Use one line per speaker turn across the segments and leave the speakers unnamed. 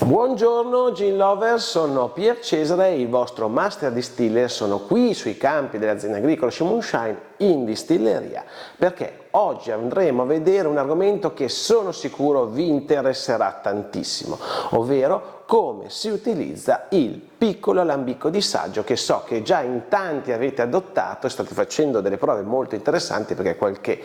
Buongiorno Gin Lover, sono Pier Cesare, il vostro Master Distiller. Sono qui sui campi dell'azienda agricola Sci Moonshine in distilleria perché oggi andremo a vedere un argomento che sono sicuro vi interesserà tantissimo, ovvero come si utilizza il piccolo alambico di saggio, che so che già in tanti avete adottato e state facendo delle prove molto interessanti, perché qualche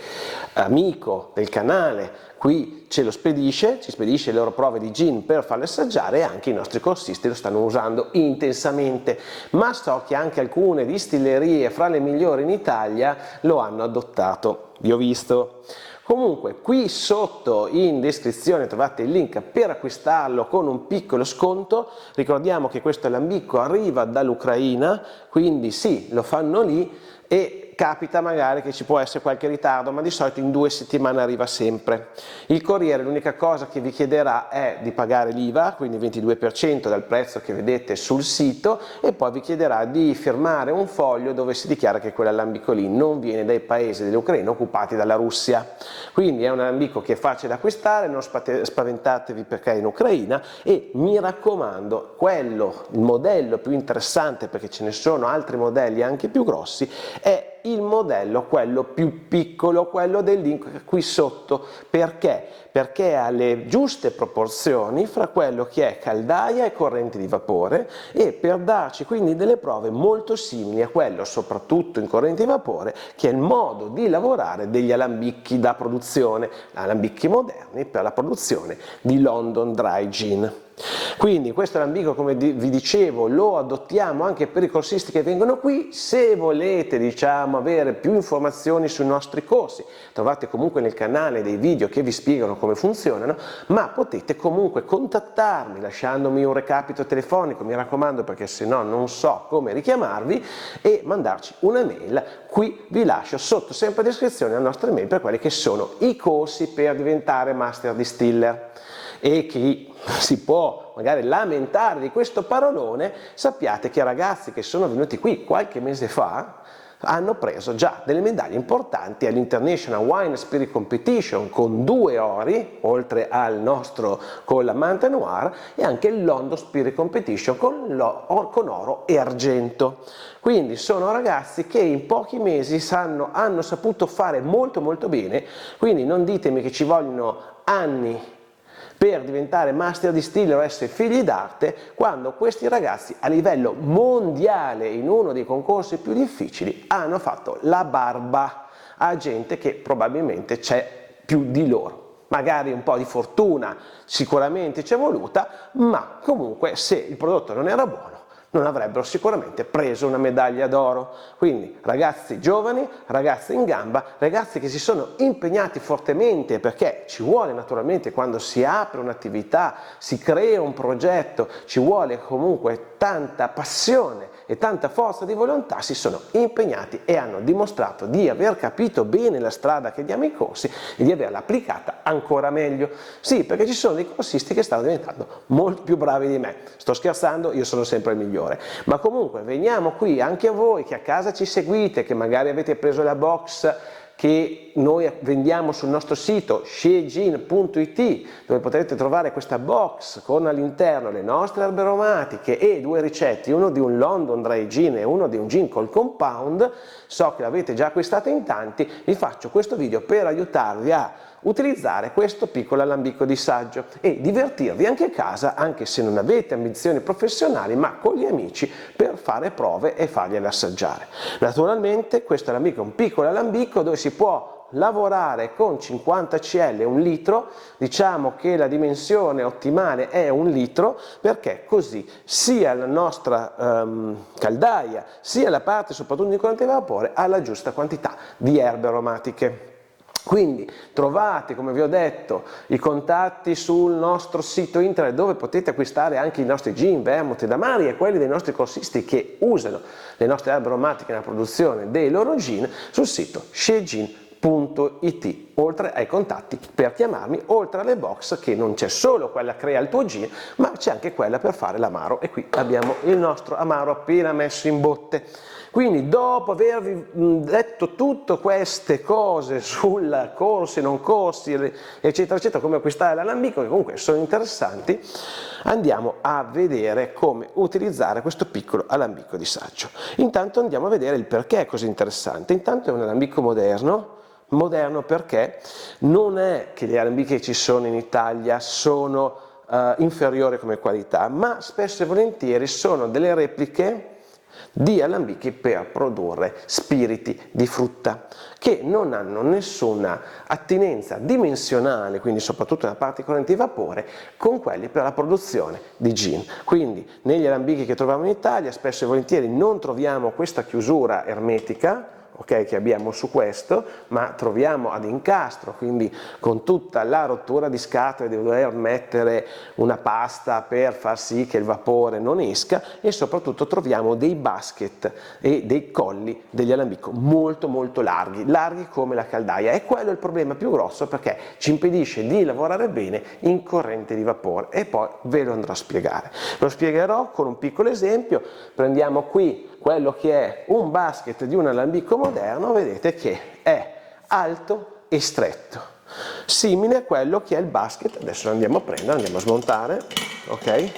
amico del canale qui ci spedisce le loro prove di gin per farle assaggiare, e anche i nostri corsisti lo stanno usando intensamente, ma so che anche alcune distillerie fra le migliori in Italia lo hanno adottato, vi ho visto. Comunque qui sotto in descrizione trovate il link per acquistarlo con un piccolo sconto. Ricordiamo che questo alambico arriva dall'Ucraina, quindi sì, lo fanno lì e capita magari che ci può essere qualche ritardo, ma di solito in 2 settimane arriva sempre. Il corriere l'unica cosa che vi chiederà è di pagare l'IVA, quindi 22% dal prezzo che vedete sul sito, e poi vi chiederà di firmare un foglio dove si dichiara che quell'alambico lì non viene dai paesi dell'Ucraina occupati dalla Russia. Quindi è un alambico che è facile da acquistare, non spaventatevi perché è in Ucraina, e mi raccomando, il modello più interessante, perché ce ne sono altri modelli anche più grossi, è il modello, quello più piccolo, quello del link qui sotto. Perché? Perché ha le giuste proporzioni fra quello che è caldaia e corrente di vapore, e per darci quindi delle prove molto simili a quello, soprattutto in corrente di vapore, che è il modo di lavorare degli alambicchi da produzione, alambicchi moderni per la produzione di London Dry Gin. Quindi questo alambico, come vi dicevo, lo adottiamo anche per i corsisti che vengono qui. Se volete, avere più informazioni sui nostri corsi, trovate comunque nel canale dei video che vi spiegano come funzionano, ma potete comunque contattarmi lasciandomi un recapito telefonico, mi raccomando, perché se no non so come richiamarvi, e mandarci una mail. Qui vi lascio sotto sempre in descrizione la nostra mail per quelli che sono i corsi per diventare Master Distiller. E chi si può magari lamentare di questo parolone, sappiate che i ragazzi che sono venuti qui qualche mese fa hanno preso già delle medaglie importanti all'International Wine Spirit Competition con 2 ori, oltre al nostro con la Manta Noir, e anche il London Spirit Competition con oro e argento. Quindi sono ragazzi che in pochi mesi hanno saputo fare molto bene, quindi non ditemi che ci vogliono anni per diventare Master Distiller o essere figli d'arte, quando questi ragazzi a livello mondiale in uno dei concorsi più difficili hanno fatto la barba a gente che probabilmente c'è più di loro. Magari un po' di fortuna sicuramente ci è voluta, ma comunque se il prodotto non era buono non avrebbero sicuramente preso una medaglia d'oro. Quindi ragazzi giovani, ragazzi in gamba, ragazzi che si sono impegnati fortemente, perché ci vuole naturalmente, quando si apre un'attività, si crea un progetto, ci vuole comunque tanta passione e tanta forza di volontà. Si sono impegnati e hanno dimostrato di aver capito bene la strada che diamo ai corsi e di averla applicata ancora meglio. Sì, perché ci sono dei corsisti che stanno diventando molto più bravi di me. Sto scherzando, io sono sempre il migliore. Ma comunque veniamo qui anche a voi che a casa ci seguite, che magari avete preso la box che noi vendiamo sul nostro sito sciegin.it, dove potrete trovare questa box con all'interno le nostre erbe aromatiche e 2 ricette, uno di un London Dry Gin e uno di un gin col compound. So che l'avete già acquistata in tanti, vi faccio questo video per aiutarvi a utilizzare questo piccolo alambico di saggio e divertirvi anche a casa, anche se non avete ambizioni professionali, ma con gli amici, per fare prove e fargliele assaggiare. Naturalmente questo alambico è un piccolo alambico dove si può lavorare con 50 cl, 1 litro, diciamo che la dimensione ottimale è 1 litro, perché così sia la nostra caldaia sia la parte soprattutto di corrente di vapore ha la giusta quantità di erbe aromatiche. Quindi trovate, come vi ho detto, i contatti sul nostro sito internet, dove potete acquistare anche i nostri gin, vermouth ed amari e quelli dei nostri corsisti che usano le nostre erbe aromatiche nella produzione dei loro gin, sul sito sciegin.it. oltre ai contatti per chiamarmi, oltre alle box che non c'è solo quella crea il tuo gin, ma c'è anche quella per fare l'amaro, e qui abbiamo il nostro amaro appena messo in botte. Quindi dopo avervi detto tutte queste cose sul corsi, non corsi, eccetera eccetera, come acquistare l'alambico, che comunque sono interessanti, andiamo a vedere come utilizzare questo piccolo alambico di saggio. Intanto andiamo a vedere il perché è così interessante. Intanto è un alambico moderno perché non è che gli alambichi che ci sono in Italia sono inferiori come qualità, ma spesso e volentieri sono delle repliche di alambichi per produrre spiriti di frutta che non hanno nessuna attinenza dimensionale, quindi soprattutto nella parte corrente di vapore, con quelli per la produzione di gin. Quindi negli alambichi che troviamo in Italia spesso e volentieri non troviamo questa chiusura ermetica, ok, che abbiamo su questo, ma troviamo ad incastro, quindi con tutta la rottura di scatole di dover mettere una pasta per far sì che il vapore non esca, e soprattutto troviamo dei basket e dei colli degli alambico molto larghi come la caldaia, e quello è il problema più grosso perché ci impedisce di lavorare bene in corrente di vapore, e poi ve lo andrò a spiegare. Lo spiegherò con un piccolo esempio. Prendiamo qui quello che è un basket di un alambico moderno, vedete che è alto e stretto, simile a quello che è il basket, adesso lo andiamo a prendere, andiamo a smontare, ok?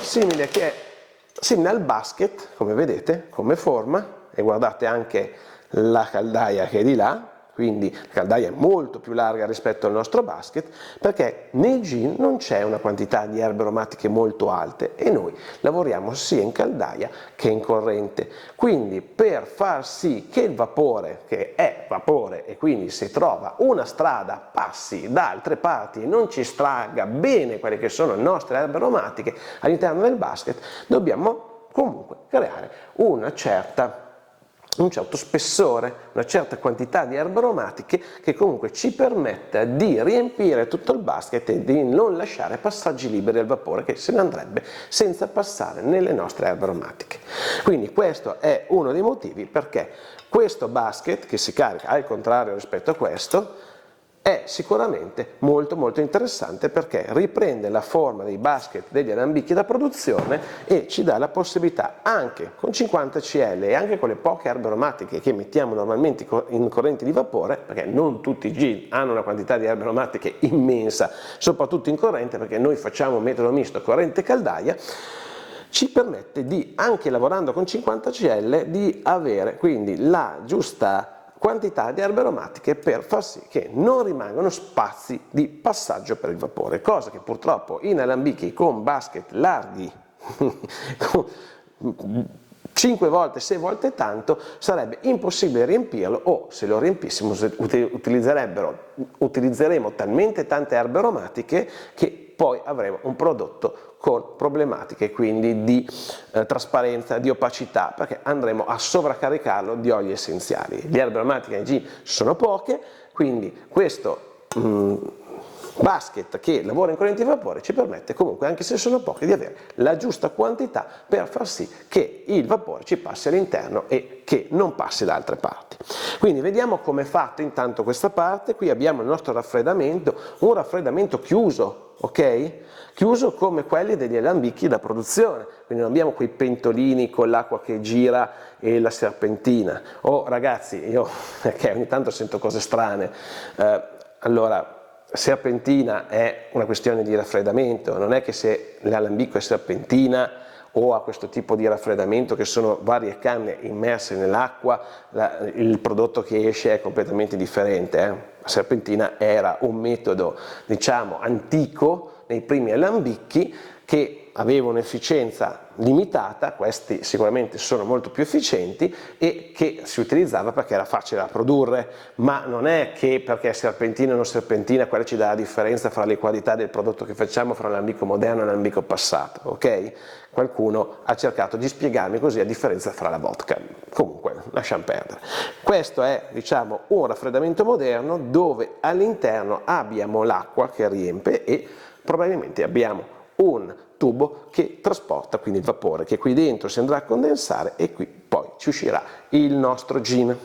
Simile al basket, come vedete, come forma, e guardate anche la caldaia che è di là, quindi la caldaia è molto più larga rispetto al nostro basket, perché nel gin non c'è una quantità di erbe aromatiche molto alte e noi lavoriamo sia in caldaia che in corrente. Quindi per far sì che il vapore, che è vapore e quindi se trova una strada, passi da altre parti e non ci estragga bene quelle che sono le nostre erbe aromatiche all'interno del basket, dobbiamo comunque creare un certo spessore, una certa quantità di erbe aromatiche che comunque ci permetta di riempire tutto il basket e di non lasciare passaggi liberi al vapore che se ne andrebbe senza passare nelle nostre erbe aromatiche. Quindi questo è uno dei motivi perché questo basket, che si carica al contrario rispetto a questo, è sicuramente molto interessante perché riprende la forma dei basket degli alambichi da produzione e ci dà la possibilità, anche con 50 cl e anche con le poche erbe aromatiche che mettiamo normalmente in corrente di vapore, perché non tutti i gin hanno una quantità di erbe aromatiche immensa, soprattutto in corrente, perché noi facciamo un metodo misto corrente caldaia, ci permette di, anche lavorando con 50 cl, di avere quindi la giusta quantità di erbe aromatiche per far sì che non rimangano spazi di passaggio per il vapore, cosa che purtroppo in alambichi con basket larghi 5 volte, 6 volte tanto, sarebbe impossibile riempirlo, o se lo riempissimo utilizzeremo talmente tante erbe aromatiche che poi avremo un prodotto con problematiche quindi di trasparenza, di opacità, perché andremo a sovraccaricarlo di oli essenziali. Le erbe aromatiche in gin sono poche, quindi questo basket che lavora in corrente di vapore ci permette comunque, anche se sono poche, di avere la giusta quantità per far sì che il vapore ci passi all'interno e che non passi da altre parti. Quindi vediamo come è fatto intanto questa parte. Qui abbiamo il nostro raffreddamento, un raffreddamento chiuso, ok? Chiuso come quelli degli alambichi da produzione, quindi non abbiamo quei pentolini con l'acqua che gira e la serpentina. Oh ragazzi, io che ogni tanto sento cose strane, allora serpentina è una questione di raffreddamento, non è che se l'alambico è serpentina o ha questo tipo di raffreddamento che sono varie canne immerse nell'acqua, il prodotto che esce è completamente differente. La serpentina era un metodo, diciamo, antico nei primi alambicchi che aveva un'efficienza limitata, questi sicuramente sono molto più efficienti, e che si utilizzava perché era facile da produrre, ma non è che perché serpentina o non serpentina quella ci dà la differenza fra le qualità del prodotto che facciamo fra l'alambico moderno e l'alambico passato, ok? Qualcuno ha cercato di spiegarmi così la differenza fra la vodka, comunque lasciamo perdere. Questo è, diciamo, un raffreddamento moderno dove all'interno abbiamo l'acqua che riempie e probabilmente abbiamo un tubo che trasporta quindi il vapore che qui dentro si andrà a condensare e qui poi ci uscirà il nostro gin.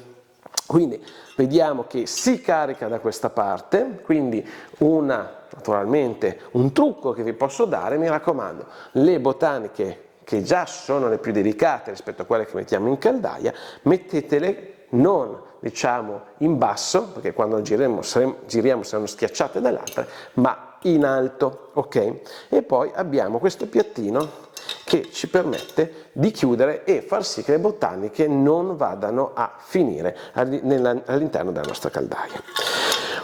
Quindi vediamo che si carica da questa parte, quindi naturalmente un trucco che vi posso dare, mi raccomando, le botaniche che già sono le più delicate rispetto a quelle che mettiamo in caldaia, mettetele non diciamo in basso, perché quando giriamo saranno schiacciate dall'altra, ma in alto, ok? E poi abbiamo questo piattino che ci permette di chiudere e far sì che le botaniche non vadano a finire all'interno della nostra caldaia.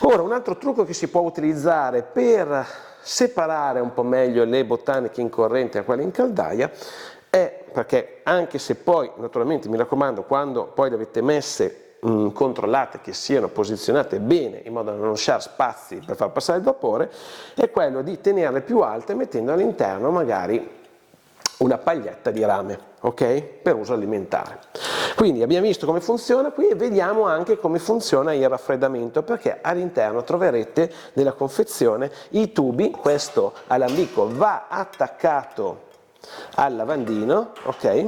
Ora, un altro trucco che si può utilizzare per separare un po' meglio le botaniche in corrente da quelle in caldaia è, perché anche se poi naturalmente mi raccomando, quando poi le avete messe controllate che siano posizionate bene in modo da non lasciare spazi per far passare il vapore, è quello di tenerle più alte mettendo all'interno magari una paglietta di rame, ok? Per uso alimentare. Quindi abbiamo visto come funziona qui e vediamo anche come funziona il raffreddamento, perché all'interno troverete nella confezione i tubi. Questo alambico va attaccato al lavandino, ok?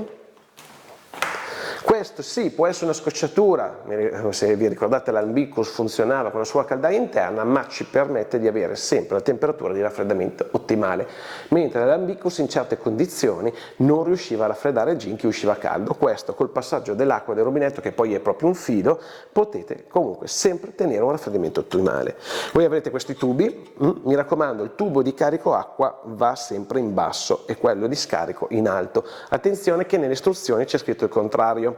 Questo sì, può essere una scocciatura, se vi ricordate l'Alambicus funzionava con la sua caldaia interna, ma ci permette di avere sempre la temperatura di raffreddamento ottimale, mentre l'Alambicus in certe condizioni non riusciva a raffreddare il gin che usciva caldo. Questo col passaggio dell'acqua del rubinetto, che poi è proprio un filo, potete comunque sempre tenere un raffreddamento ottimale. Voi avrete questi tubi, mi raccomando il tubo di carico acqua va sempre in basso e quello di scarico in alto. Attenzione che nelle istruzioni c'è scritto il contrario.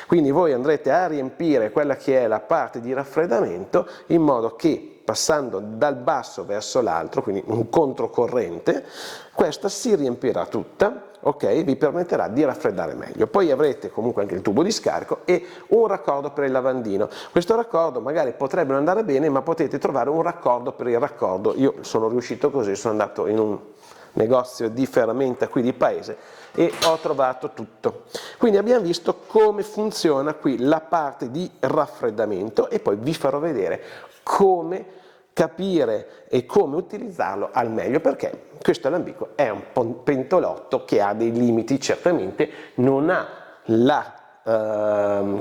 Quindi voi andrete a riempire quella che è la parte di raffreddamento in modo che passando dal basso verso l'alto, quindi un controcorrente, questa si riempirà tutta, ok? Vi permetterà di raffreddare meglio. Poi avrete comunque anche il tubo di scarico e un raccordo per il lavandino. Questo raccordo magari potrebbe non andare bene, ma potete trovare un raccordo per il raccordo. Io sono riuscito così, sono andato in un negozio di ferramenta qui di paese e ho trovato tutto. Quindi abbiamo visto come funziona qui la parte di raffreddamento e poi vi farò vedere come capire e come utilizzarlo al meglio, perché questo alambico è un pentolotto che ha dei limiti, certamente non ha la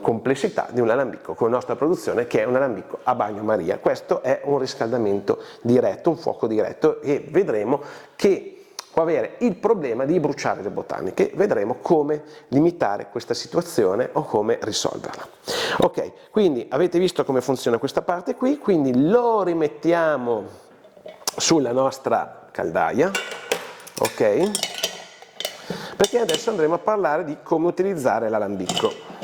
complessità di un alambico con la nostra produzione, che è un alambico a bagnomaria. Questo è un riscaldamento diretto, un fuoco diretto, e vedremo che può avere il problema di bruciare le botaniche. Vedremo come limitare questa situazione o come risolverla. Ok, quindi avete visto come funziona questa parte qui, quindi lo rimettiamo sulla nostra caldaia, ok? Perché adesso andremo a parlare di come utilizzare l'alambicco.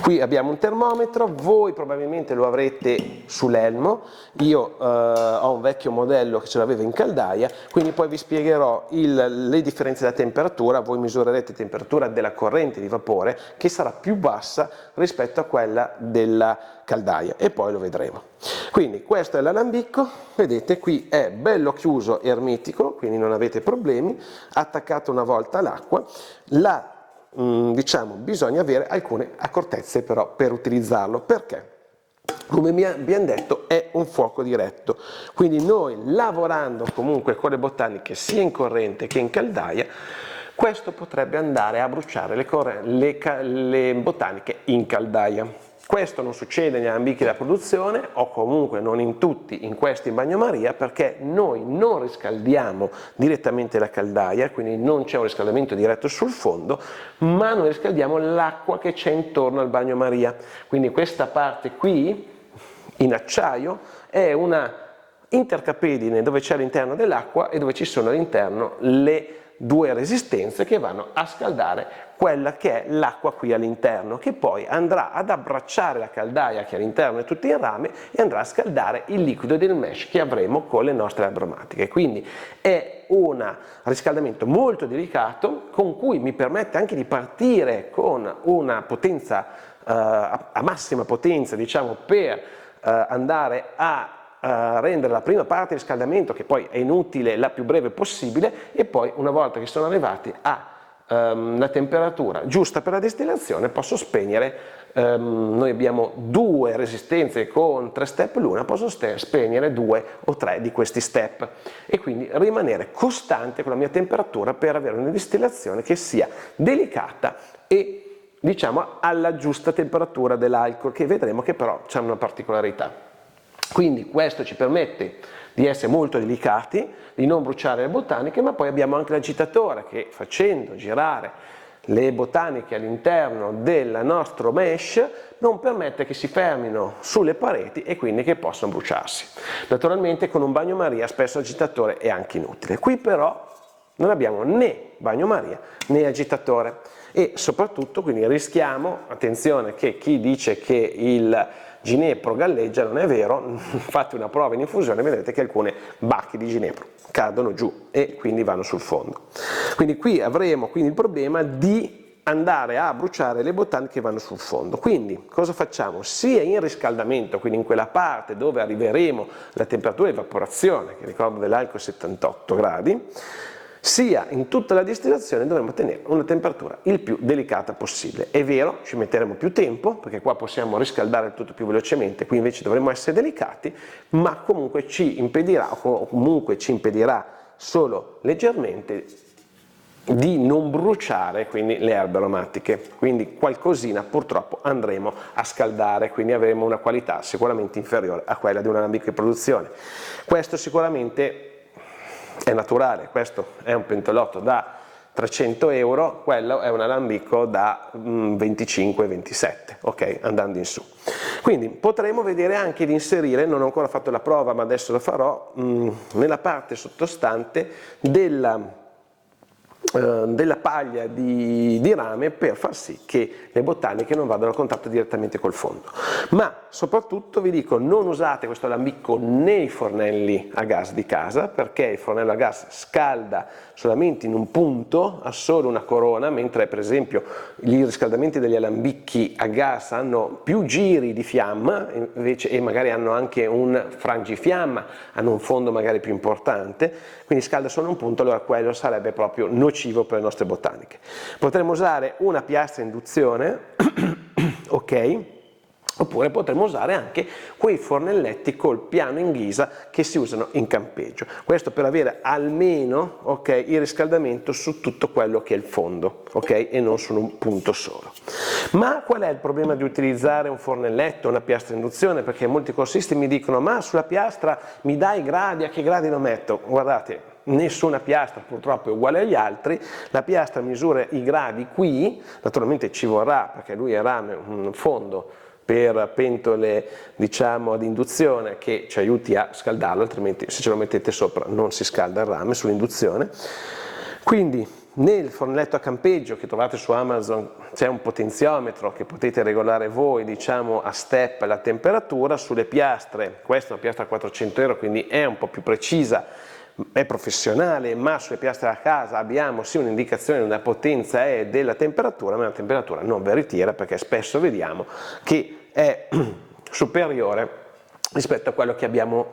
Qui abbiamo un termometro, voi probabilmente lo avrete sull'elmo, io ho un vecchio modello che ce l'aveva in caldaia, quindi poi vi spiegherò le differenze della temperatura. Voi misurerete la temperatura della corrente di vapore che sarà più bassa rispetto a quella della caldaia e poi lo vedremo. Quindi questo è l'alambicco, vedete qui è bello chiuso e ermetico, quindi non avete problemi, attaccato una volta all'acqua. Diciamo bisogna avere alcune accortezze però per utilizzarlo, perché come abbiamo detto è un fuoco diretto, quindi noi lavorando comunque con le botaniche sia in corrente che in caldaia, questo potrebbe andare a bruciare le botaniche in caldaia. Questo non succede negli alambichi da produzione, o comunque non in tutti in questi in bagnomaria, perché noi non riscaldiamo direttamente la caldaia, quindi non c'è un riscaldamento diretto sul fondo, ma noi riscaldiamo l'acqua che c'è intorno al bagnomaria. Quindi questa parte qui, in acciaio, è una intercapedine dove c'è all'interno dell'acqua e dove ci sono all'interno le due resistenze che vanno a scaldare quella che è l'acqua qui all'interno, che poi andrà ad abbracciare la caldaia che all'interno è tutta in rame e andrà a scaldare il liquido del mesh che avremo con le nostre aromatiche. Quindi è un riscaldamento molto delicato, con cui mi permette anche di partire con una potenza a massima potenza, diciamo, per andare a rendere la prima parte di riscaldamento, che poi è inutile, la più breve possibile, e poi una volta che sono arrivati a la temperatura giusta per la distillazione posso spegnere noi abbiamo 2 resistenze con 3 step l'una, posso spegnere 2 o 3 di questi step e quindi rimanere costante con la mia temperatura per avere una distillazione che sia delicata e diciamo alla giusta temperatura dell'alcol, che vedremo che però c'è una particolarità. Quindi questo ci permette di essere molto delicati, di non bruciare le botaniche, ma poi abbiamo anche l'agitatore che, facendo girare le botaniche all'interno del nostro mesh, non permette che si fermino sulle pareti e quindi che possano bruciarsi. Naturalmente con un bagnomaria spesso l'agitatore è anche inutile. Qui però non abbiamo né bagnomaria né agitatore e soprattutto quindi rischiamo, attenzione che chi dice che il ginepro galleggia non è vero, fate una prova in infusione e vedrete che alcune bacche di ginepro cadono giù e quindi vanno sul fondo. Quindi qui avremo quindi il problema di andare a bruciare le botaniche che vanno sul fondo. Quindi cosa facciamo? Sia in riscaldamento, quindi in quella parte dove arriveremo alla temperatura di evaporazione, che ricordo dell'alcol 78 gradi, sia in tutta la distillazione dovremo tenere una temperatura il più delicata possibile. È vero, ci metteremo più tempo, perché qua possiamo riscaldare il tutto più velocemente, qui invece dovremo essere delicati, ma comunque ci impedirà, o comunque ci impedirà solo leggermente, di non bruciare quindi le erbe aromatiche, quindi qualcosina purtroppo andremo a scaldare, quindi avremo una qualità sicuramente inferiore a quella di un alambico di produzione. Questo sicuramente è naturale, questo è un pentolotto da 300 euro, quello è un alambico da 25-27, ok, andando in su. Quindi potremo vedere anche di inserire, non ho ancora fatto la prova ma adesso lo farò, nella parte sottostante della paglia di rame per far sì che le botaniche non vadano a contatto direttamente col fondo. Ma soprattutto vi dico, non usate questo alambicco nei fornelli a gas di casa, perché il fornello a gas scalda solamente in un punto, ha solo una corona, mentre per esempio i riscaldamenti degli alambicchi a gas hanno più giri di fiamma invece, e magari hanno anche un frangifiamma, hanno un fondo magari più importante, quindi scalda solo un punto, allora quello sarebbe proprio nocivo per le nostre botaniche. Potremmo usare una piastra induzione, ok? Oppure potremmo usare anche quei fornelletti col piano in ghisa che si usano in campeggio. Questo per avere almeno, ok, il riscaldamento su tutto quello che è il fondo, ok, e non su un punto solo. Ma qual è il problema di utilizzare un fornelletto, una piastra induzione? Perché molti corsisti mi dicono: ma sulla piastra mi dai i gradi, a che gradi lo metto? Guardate, nessuna piastra purtroppo è uguale agli altri, la piastra misura i gradi qui, naturalmente ci vorrà, perché lui è rame, un fondo per pentole diciamo ad induzione che ci aiuti a scaldarlo, altrimenti se ce lo mettete sopra non si scalda il rame sull'induzione. Quindi nel fornelletto a campeggio che trovate su Amazon c'è un potenziometro che potete regolare voi diciamo a step la temperatura. Sulle piastre, questa è una piastra a 400 euro quindi è un po' più precisa, è professionale, ma sulle piastre a casa abbiamo sì un'indicazione della potenza e della temperatura, ma la temperatura non veritiera, perché spesso vediamo che è superiore rispetto a quello che abbiamo,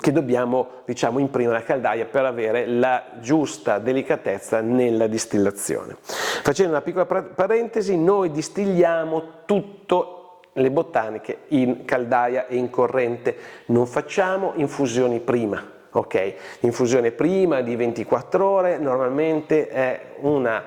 che dobbiamo diciamo imprimere alla caldaia per avere la giusta delicatezza nella distillazione. Facendo una piccola parentesi, noi distilliamo tutto le botaniche in caldaia e in corrente, non facciamo infusioni prima. Ok, l'infusione prima di 24 ore normalmente è un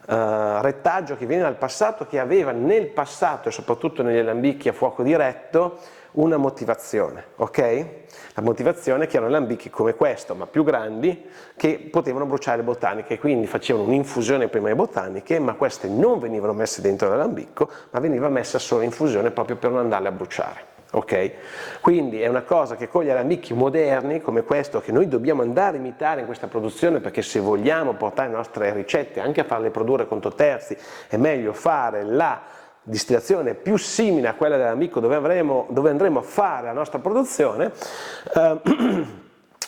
retaggio che viene dal passato, che aveva nel passato e soprattutto negli alambicchi a fuoco diretto una motivazione, ok? La motivazione è che erano alambicchi come questo, ma più grandi, che potevano bruciare le botaniche, quindi facevano un'infusione prima delle botaniche, ma queste non venivano messe dentro l'alambicco, ma veniva messa solo infusione proprio per non andarle a bruciare. Ok? Quindi è una cosa che con gli alambicchi moderni come questo, che noi dobbiamo andare a imitare in questa produzione, perché se vogliamo portare le nostre ricette anche a farle produrre conto terzi è meglio fare la distillazione più simile a quella dell'alambicco dove andremo a fare la nostra produzione,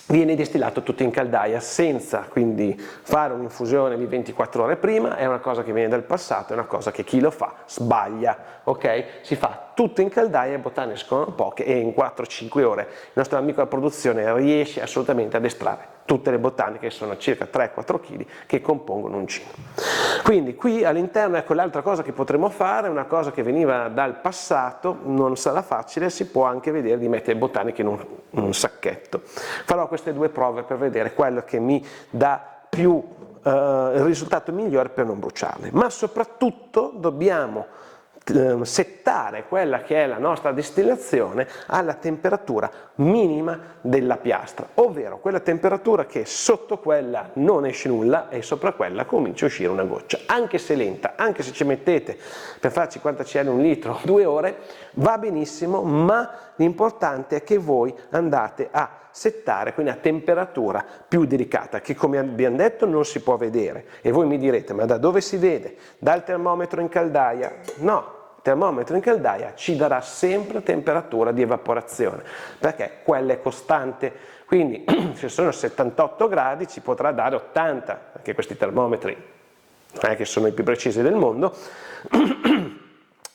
viene distillato tutto in caldaia senza quindi fare un'infusione di 24 ore prima. È una cosa che viene dal passato, è una cosa che chi lo fa sbaglia, ok? Si fa tutto in caldaia, le botaniche escono poche e in 4-5 ore il nostro amico della produzione riesce assolutamente ad estrarre tutte le botaniche, sono circa 3-4 kg che compongono un gin. Quindi qui all'interno, ecco l'altra cosa che potremo fare, una cosa che veniva dal passato, non sarà facile, si può anche vedere di mettere botaniche in un sacchetto. Farò queste due prove per vedere quello che mi dà più il risultato migliore per non bruciarle, ma soprattutto dobbiamo settare quella che è la nostra distillazione alla temperatura minima della piastra, ovvero quella temperatura che sotto quella non esce nulla e sopra quella comincia a uscire una goccia, anche se lenta, anche se ci mettete per fare 50 cl un litro 2 ore va benissimo, ma l'importante è che voi andate a settare quindi a temperatura più delicata, che come abbiamo detto non si può vedere. E voi mi direte, ma da dove si vede? Dal termometro in caldaia? No, il termometro in caldaia ci darà sempre temperatura di evaporazione, perché quella è costante. Quindi se sono 78 gradi ci potrà dare 80, perché questi termometri non è che sono i più precisi del mondo,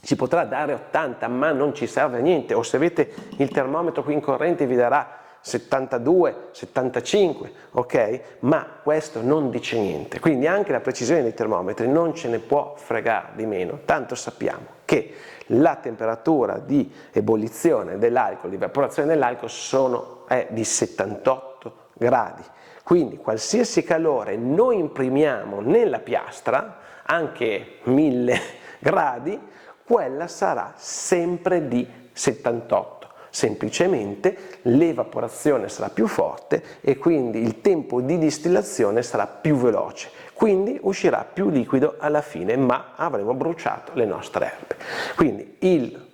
ci potrà dare 80, ma non ci serve a niente. O se avete il termometro qui in corrente vi darà 72, 75, ok? Ma questo non dice niente. Quindi anche la precisione dei termometri non ce ne può fregare di meno. Tanto sappiamo che la temperatura di ebollizione dell'alcol, di evaporazione dell'alcol è di 78 gradi. Quindi qualsiasi calore noi imprimiamo nella piastra, anche 1000 gradi, quella sarà sempre di 78. Semplicemente l'evaporazione sarà più forte e quindi il tempo di distillazione sarà più veloce, quindi uscirà più liquido alla fine, ma avremo bruciato le nostre erbe. Quindi il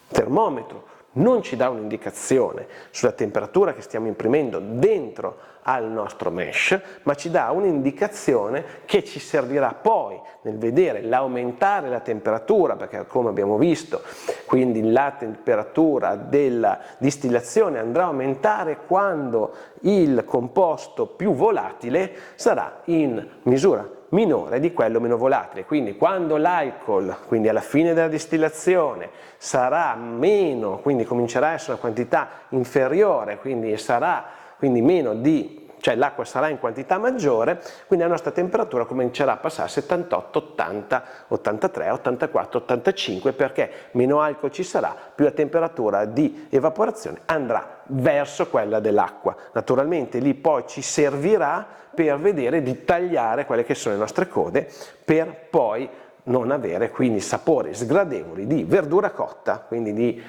termometro non ci dà un'indicazione sulla temperatura che stiamo imprimendo dentro al nostro mesh, ma ci dà un'indicazione che ci servirà poi nel vedere l'aumentare la temperatura, perché come abbiamo visto, quindi la temperatura della distillazione andrà a aumentare quando il composto più volatile sarà in misura minore di quello meno volatile. Quindi quando l'alcol, quindi alla fine della distillazione, sarà meno, quindi comincerà a essere una quantità inferiore, quindi sarà meno di, cioè l'acqua sarà in quantità maggiore, quindi la nostra temperatura comincerà a passare a 78, 80, 83, 84, 85, perché meno alcol ci sarà, più la temperatura di evaporazione andrà verso quella dell'acqua. Naturalmente lì poi ci servirà per vedere di tagliare quelle che sono le nostre code, per poi non avere quindi sapori sgradevoli di verdura cotta, quindi di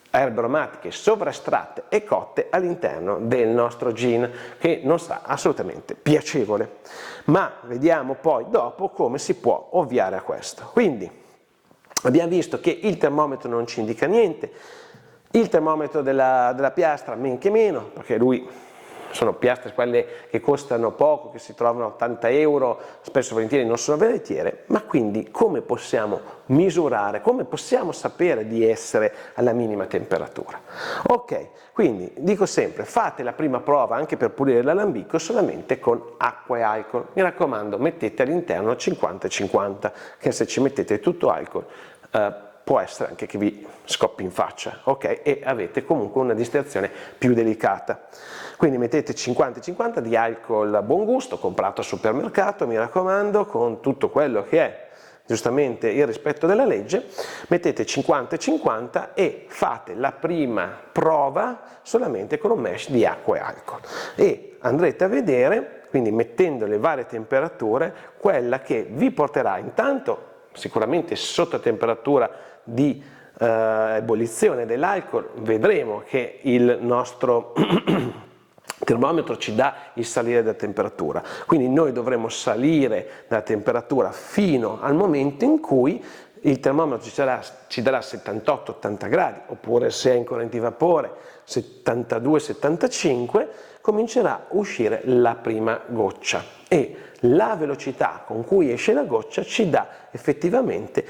erbe aromatiche sovraestratte e cotte all'interno del nostro gin, che non sarà assolutamente piacevole. Ma vediamo poi dopo come si può ovviare a questo. Quindi abbiamo visto che il termometro non ci indica niente, il termometro della piastra men che meno, perché lui sono piastre quelle che costano poco, che si trovano a 80 euro, spesso e volentieri non sono veritiere, ma quindi come possiamo misurare, come possiamo sapere di essere alla minima temperatura? Ok, quindi dico sempre, fate la prima prova anche per pulire l'alambico solamente con acqua e alcol, mi raccomando mettete all'interno 50-50, che se ci mettete tutto alcol può essere anche che vi scoppi in faccia, ok? E avete comunque una distillazione più delicata. Quindi mettete 50-50 di alcol a buon gusto, comprato al supermercato, mi raccomando, con tutto quello che è giustamente il rispetto della legge, mettete 50-50 e fate la prima prova solamente con un mesh di acqua e alcol. E andrete a vedere, quindi mettendo le varie temperature, quella che vi porterà intanto sicuramente sotto temperatura di ebollizione dell'alcol, vedremo che il nostro termometro ci dà il salire della temperatura, quindi noi dovremo salire dalla temperatura fino al momento in cui il termometro ci darà 78-80 gradi, oppure se è in corrente di vapore 72-75, comincerà a uscire la prima goccia e la velocità con cui esce la goccia ci dà effettivamente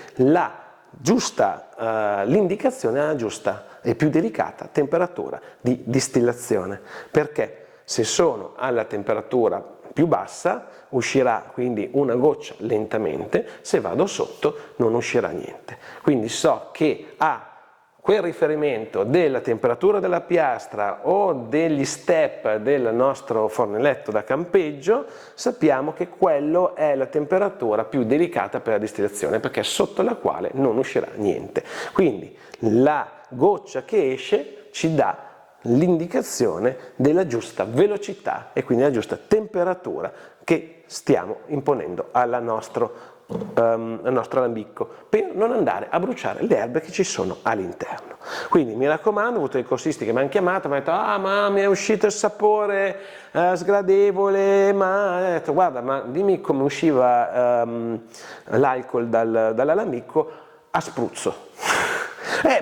l'indicazione alla giusta e più delicata temperatura di distillazione, perché se sono alla temperatura più bassa uscirà quindi una goccia lentamente, se vado sotto non uscirà niente. Quindi so che a quel riferimento della temperatura della piastra o degli step del nostro fornelletto da campeggio, sappiamo che quello è la temperatura più delicata per la distillazione, perché è sotto la quale non uscirà niente. Quindi la goccia che esce ci dà l'indicazione della giusta velocità e quindi la giusta temperatura che stiamo imponendo al nostro alambicco, per non andare a bruciare le erbe che ci sono all'interno. Quindi mi raccomando, ho avuto dei corsisti che mi hanno chiamato, mi hanno detto: ah, ma mi è uscito il sapore sgradevole, ma ho detto: guarda, ma dimmi come usciva l'alcol dall'alambicco a spruzzo.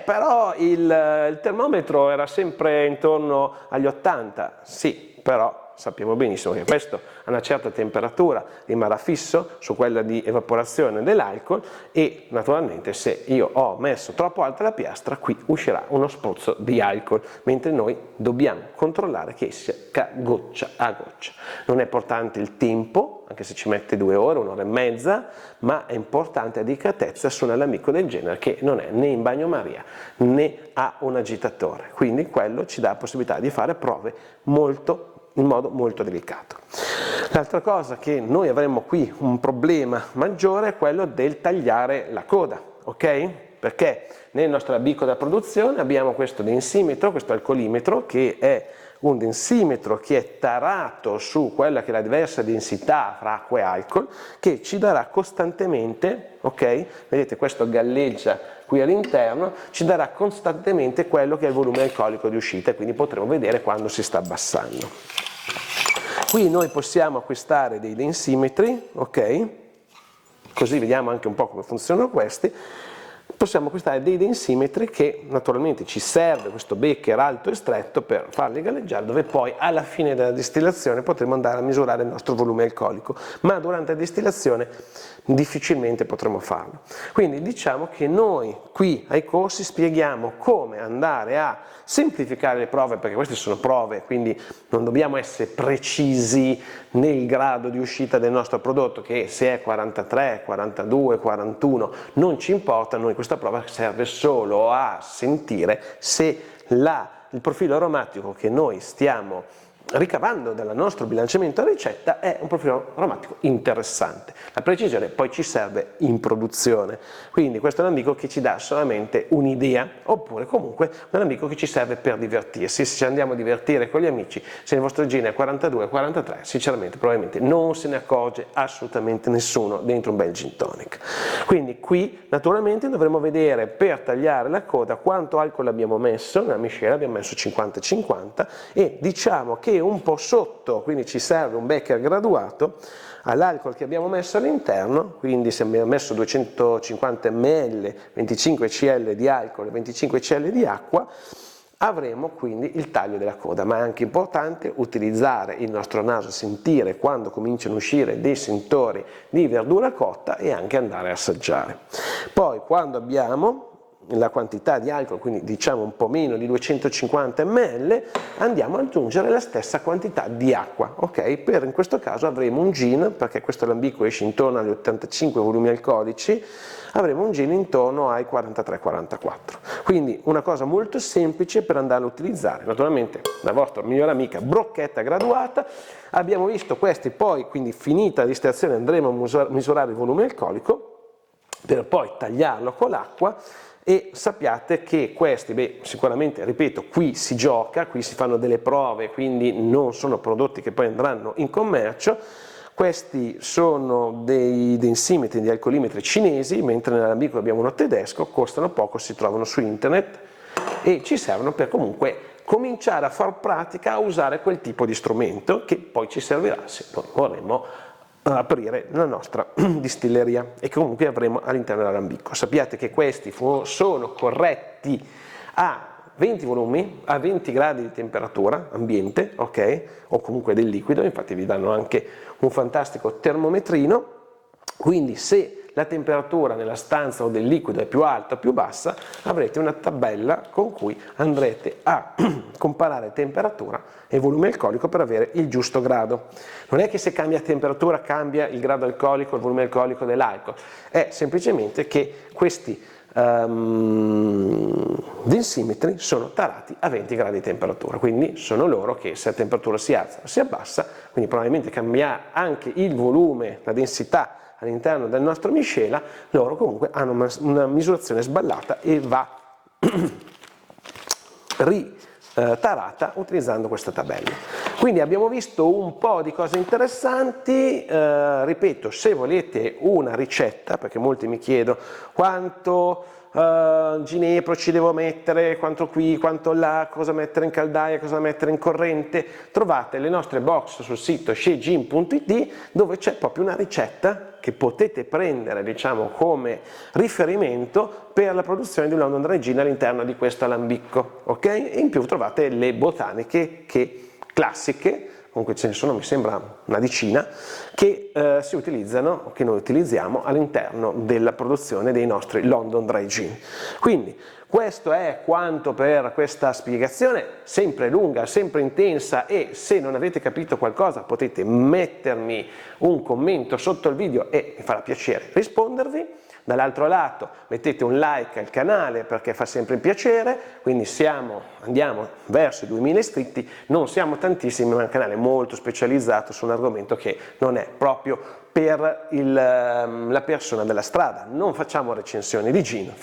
Però il termometro era sempre intorno agli 80, sì, però sappiamo benissimo che questo a una certa temperatura rimarrà fisso su quella di evaporazione dell'alcol e naturalmente se io ho messo troppo alta la piastra qui uscirà uno spruzzo di alcol, mentre noi dobbiamo controllare che esca goccia a goccia. Non è importante il tempo, anche se ci mette 2 ore, 1 ora e mezza, ma è importante la delicatezza su un alambicco del genere che non è né in bagnomaria né ha un agitatore, quindi quello ci dà la possibilità di fare prove in modo molto delicato. L'altra cosa che noi avremo qui un problema maggiore è quello del tagliare la coda, ok? Perché nel nostro alambicco da produzione abbiamo questo densimetro, questo alcolimetro, che è un densimetro che è tarato su quella che è la diversa densità fra acqua e alcol, che ci darà costantemente, ok? Vedete, questo galleggia qui all'interno, ci darà costantemente quello che è il volume alcolico di uscita e quindi potremo vedere quando si sta abbassando. Qui noi possiamo acquistare dei densimetri, ok? Così vediamo anche un po' come funzionano questi. Possiamo acquistare dei densimetri che naturalmente ci serve questo becker alto e stretto per farli galleggiare, dove poi alla fine della distillazione potremo andare a misurare il nostro volume alcolico, ma durante la distillazione difficilmente potremo farlo. Quindi diciamo che noi qui ai corsi spieghiamo come andare a semplificare le prove, perché queste sono prove, quindi non dobbiamo essere precisi nel grado di uscita del nostro prodotto, che se è 43, 42, 41 non ci importa, noi questa prova serve solo a sentire se il profilo aromatico che noi stiamo ricavando dal nostro bilanciamento a ricetta è un profilo aromatico interessante. La precisione poi ci serve in produzione, quindi questo è un alambicco che ci dà solamente un'idea, oppure comunque un alambicco che ci serve per divertirsi. Se ci andiamo a divertire con gli amici, se il vostro gin è 42, 43, sinceramente probabilmente non se ne accorge assolutamente nessuno dentro un bel gin tonic. Quindi qui naturalmente dovremo vedere per tagliare la coda quanto alcol abbiamo messo nella miscela, abbiamo messo 50-50 e diciamo che un po' sotto, quindi ci serve un becker graduato all'alcol che abbiamo messo all'interno, quindi se abbiamo messo 250 ml, 25 cl di alcol e 25 cl di acqua, avremo quindi il taglio della coda, ma è anche importante utilizzare il nostro naso, sentire quando cominciano a uscire dei sentori di verdura cotta e anche andare a assaggiare. Poi quando abbiamo la quantità di alcol, quindi diciamo un po' meno di 250 ml, andiamo ad aggiungere la stessa quantità di acqua, ok? In questo caso avremo un gin, perché questo alambicco esce intorno agli 85 volumi alcolici, avremo un gin intorno ai 43-44. Quindi una cosa molto semplice per andarlo a utilizzare. Naturalmente la vostra migliore amica brocchetta graduata. Abbiamo visto questi, poi quindi finita la distillazione andremo a misurare il volume alcolico per poi tagliarlo con l'acqua. E sappiate che questi, sicuramente, ripeto, qui si gioca, qui si fanno delle prove, quindi non sono prodotti che poi andranno in commercio. Questi sono dei densimetri, di alcolimetri cinesi, mentre nell'alambicco abbiamo uno tedesco, costano poco, si trovano su internet e ci servono per comunque cominciare a far pratica a usare quel tipo di strumento che poi ci servirà se noi vorremmo aprire la nostra distilleria e che comunque avremo all'interno dell'alambicco. Sappiate che questi sono corretti a 20 volumi, a 20 gradi di temperatura ambiente, ok? O comunque del liquido, infatti vi danno anche un fantastico termometrino, quindi se la temperatura nella stanza o del liquido è più alta o più bassa, avrete una tabella con cui andrete a comparare temperatura e volume alcolico per avere il giusto grado. Non è che se cambia temperatura cambia il grado alcolico, il volume alcolico dell'alcol, è semplicemente che questi densimetri sono tarati a 20 gradi di temperatura, quindi sono loro che se la temperatura si alza o si abbassa, quindi probabilmente cambia anche il volume, la densità all'interno del nostro miscela, loro comunque hanno una misurazione sballata e va ritarata utilizzando questa tabella. Quindi abbiamo visto un po' di cose interessanti, ripeto, se volete una ricetta, perché molti mi chiedono quanto ginepro ci devo mettere, quanto qui, quanto là, cosa mettere in caldaia, cosa mettere in corrente, trovate le nostre box sul sito shegin.it dove c'è proprio una ricetta che potete prendere, diciamo, come riferimento per la produzione di un London Dry Gin all'interno di questo alambicco, ok? E in più trovate le botaniche classiche, comunque ce ne sono, mi sembra una decina, che si utilizzano, che noi utilizziamo all'interno della produzione dei nostri London Dry Gin. Quindi questo è quanto per questa spiegazione, sempre lunga, sempre intensa, e se non avete capito qualcosa potete mettermi un commento sotto il video e mi farà piacere rispondervi. Dall'altro lato mettete un like al canale perché fa sempre piacere, quindi andiamo verso i 2000 iscritti, non siamo tantissimi ma è un canale molto specializzato su un argomento che non è proprio per la persona della strada, non facciamo recensioni di gin,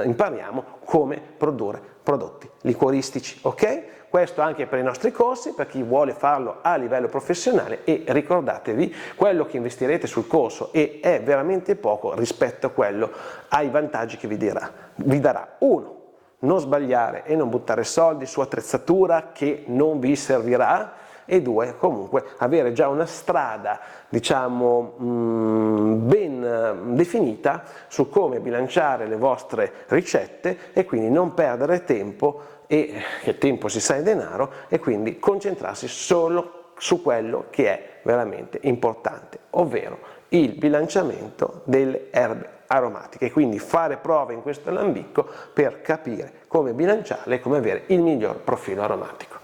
impariamo come produrre prodotti liquoristici, ok? Questo anche per i nostri corsi, per chi vuole farlo a livello professionale, e ricordatevi, quello che investirete sul corso è veramente poco rispetto a quello, ai vantaggi che vi darà. 1. Non sbagliare e non buttare soldi su attrezzatura che non vi servirà, e 2. Comunque avere già una strada, diciamo, ben definita su come bilanciare le vostre ricette e quindi non perdere tempo, e che tempo si sa è denaro, e quindi concentrarsi solo su quello che è veramente importante, ovvero il bilanciamento delle erbe aromatiche, quindi fare prove in questo alambicco per capire come bilanciarle e come avere il miglior profilo aromatico.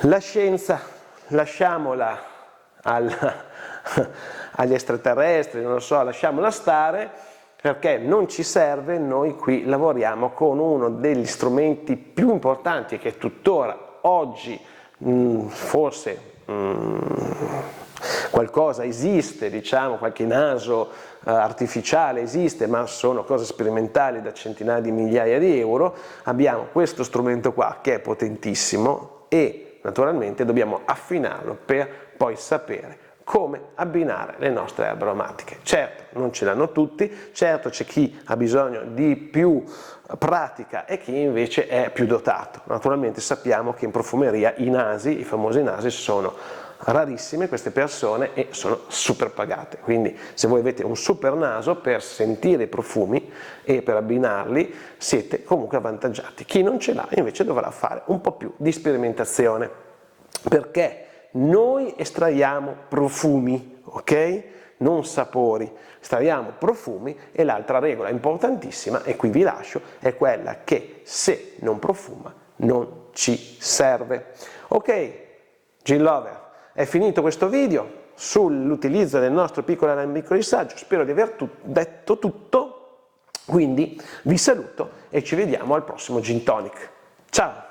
La scienza lasciamola agli extraterrestri, non lo so, lasciamola stare, perché non ci serve. Noi qui lavoriamo con uno degli strumenti più importanti che tuttora oggi forse qualcosa esiste, diciamo, qualche naso artificiale esiste, ma sono cose sperimentali da centinaia di migliaia di euro. Abbiamo questo strumento qua che è potentissimo e naturalmente dobbiamo affinarlo per poi sapere come abbinare le nostre erbe aromatiche. Certo, non ce l'hanno tutti, certo c'è chi ha bisogno di più pratica e chi invece è più dotato. Naturalmente sappiamo che in profumeria i famosi nasi sono rarissime queste persone e sono super pagate, quindi se voi avete un super naso per sentire i profumi e per abbinarli siete comunque avvantaggiati. Chi non ce l'ha invece dovrà fare un po' più di sperimentazione, perché noi estraiamo profumi, ok? Non sapori, estraiamo profumi, e l'altra regola importantissima, e qui vi lascio, è quella che se non profuma non ci serve. Ok, Gin Lover, è finito questo video sull'utilizzo del nostro piccolo alambicco di saggio, spero di aver detto tutto, quindi vi saluto e ci vediamo al prossimo Gin Tonic. Ciao!